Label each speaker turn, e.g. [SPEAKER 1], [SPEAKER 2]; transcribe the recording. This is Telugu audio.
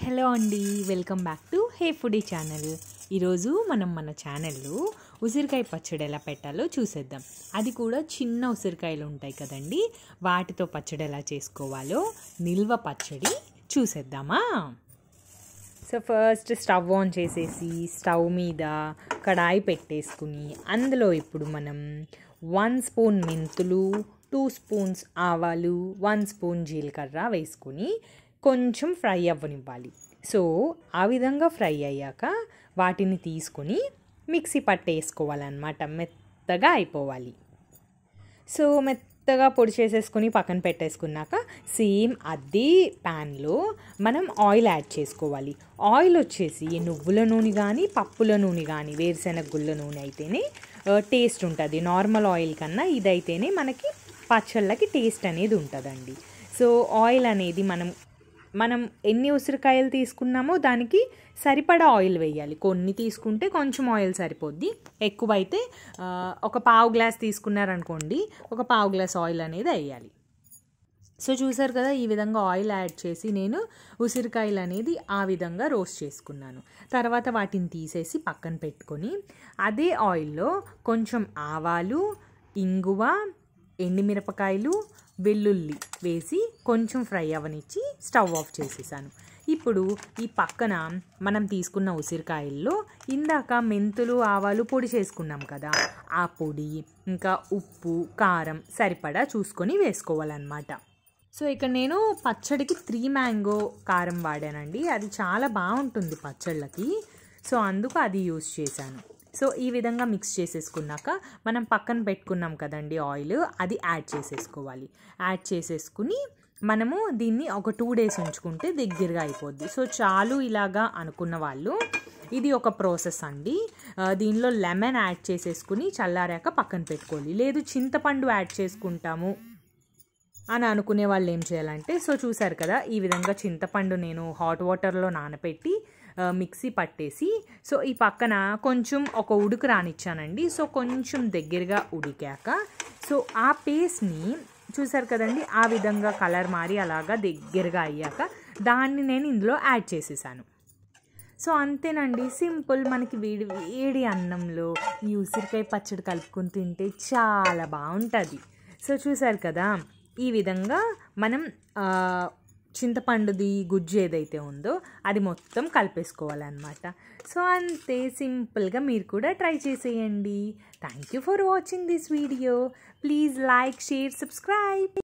[SPEAKER 1] హలో అండి, welcome back to hey foodie channel. ఈరోజు మనం మన ఛానల్లో ఉసిరికాయ పచ్చడి ఎలా పెట్టాలో చూసేద్దాం. అది కూడా చిన్న ఉసిరికాయలు ఉంటాయి కదండి, వాటితో పచ్చడి ఎలా చేసుకోవాలో నిల్వ పచ్చడి చూసేద్దామా. సో ఫస్ట్ స్టవ్ ఆన్ చేసేసి స్టవ్ మీద కడాయి పెట్టేసుకుని అందులో ఇప్పుడు మనం 1 స్పూన్ మెంతులు, 2 స్పూన్స్ ఆవాలు, 1 స్పూన్ జీలకర్ర వేసుకుని కొంచెం ఫ్రై అవ్వనివ్వాలి. సో ఆ విధంగా ఫ్రై అయ్యాక వాటిని తీసుకొని మిక్సీ పట్టేసుకోవాలన్నమాట. మెత్తగా అయిపోవాలి. సో మెత్తగా పొడి చేసేసుకొని పక్కన పెట్టేసుకున్నాక సేమ్ అదే ప్యాన్లో మనం ఆయిల్ యాడ్ చేసుకోవాలి. ఆయిల్ వచ్చేసి నువ్వుల నూనె కానీ పప్పుల నూనె కానీ వేరుశెనగ గుళ్ళ నూనె అయితేనే టేస్ట్ ఉంటుంది. నార్మల్ ఆయిల్ కన్నా ఇదైతేనే మనకి పచ్చళ్ళకి టేస్ట్ అనేది ఉంటుందండి. సో ఆయిల్ అనేది మనం ఎన్ని ఉసిరికాయలు తీసుకున్నామో దానికి సరిపడా ఆయిల్ వేయాలి. కొన్ని తీసుకుంటే కొంచెం ఆయిల్ సరిపోద్ది, ఎక్కువైతే ఒక పావు గ్లాస్ తీసుకున్నారనుకోండి, ఒక పావు గ్లాస్ ఆయిల్ అనేది వేయాలి. సో చూసారు కదా, ఈ విధంగా ఆయిల్ యాడ్ చేసి నేను ఉసిరికాయలు అనేది ఆ విధంగా రోస్ట్ చేసుకున్నాను. తర్వాత వాటిని తీసేసి పక్కన పెట్టుకొని అదే ఆయిల్లో కొంచెం ఆవాలు, ఇంగువ, ఎండుమిరపకాయలు, వెల్లుల్లి వేసి కొంచెం ఫ్రై అవ్వనిచ్చి స్టవ్ ఆఫ్ చేసేసాను. ఇప్పుడు ఈ పక్కన మనం తీసుకున్న ఉసిరికాయల్లో ఇందాక మెంతులు ఆవాలు పొడి చేసుకున్నాం కదా, ఆ పొడి ఇంకా ఉప్పు కారం సరిపడా చూసుకొని వేసుకోవాలన్నమాట. సో ఇక్కడ నేను పచ్చడికి 3 మ్యాంగో కారం వాడానండి. అది చాలా బాగుంటుంది పచ్చళ్ళకి, సో అందుకు అది యూస్ చేశాను. సో ఈ విధంగా మిక్స్ చేసేసుకున్నాక మనం పక్కన పెట్టుకున్నాం కదండి ఆయిల్, అది యాడ్ చేసేసుకోవాలి. యాడ్ చేసేసుకుని మనము దీన్ని ఒక 2 days ఉంచుకుంటే దగ్గరగా అయిపోద్ది. సో చాలు ఇలాగా అనుకున్న వాళ్ళు ఇది ఒక ప్రాసెస్ అండి. దీనిలో లెమన్ యాడ్ చేసేసుకుని చల్లారాక పక్కన పెట్టుకోవాలి. లేదు చింతపండు యాడ్ చేసుకుంటాము అని అనుకునే వాళ్ళు ఏం చేయాలంటే, సో చూసారు కదా, ఈ విధంగా చింతపండు నేను హాట్ వాటర్లో నానబెట్టి మిక్సీ పట్టేసి సో ఈ పక్కన కొంచెం ఒక ఉడుకు రానిచ్చానండి. సో కొంచెం దగ్గరగా ఉడికాక సో ఆ పేస్ట్ని చూసారు కదండి, ఆ విధంగా కలర్ మారి అలాగా దగ్గరగా అయ్యాక దాన్ని నేను ఇందులో యాడ్ చేసేసాను. సో అంతేనండి, సింపుల్. మనకి వేడి వేడి అన్నంలో ఈ ఉసిరికాయ పచ్చడి కలుపుకొని తింటే చాలా బాగుంటుంది. సో చూసారు కదా, ఈ విధంగా మనం చింతపండుది గుజ్జు ఏదైతే ఉందో అది మొత్తం కలిపేసుకోవాలన్నమాట. సో అంతే సింపుల్గా మీరు కూడా ట్రై చేసేయండి. Thank you for watching this video. Please like, share, subscribe.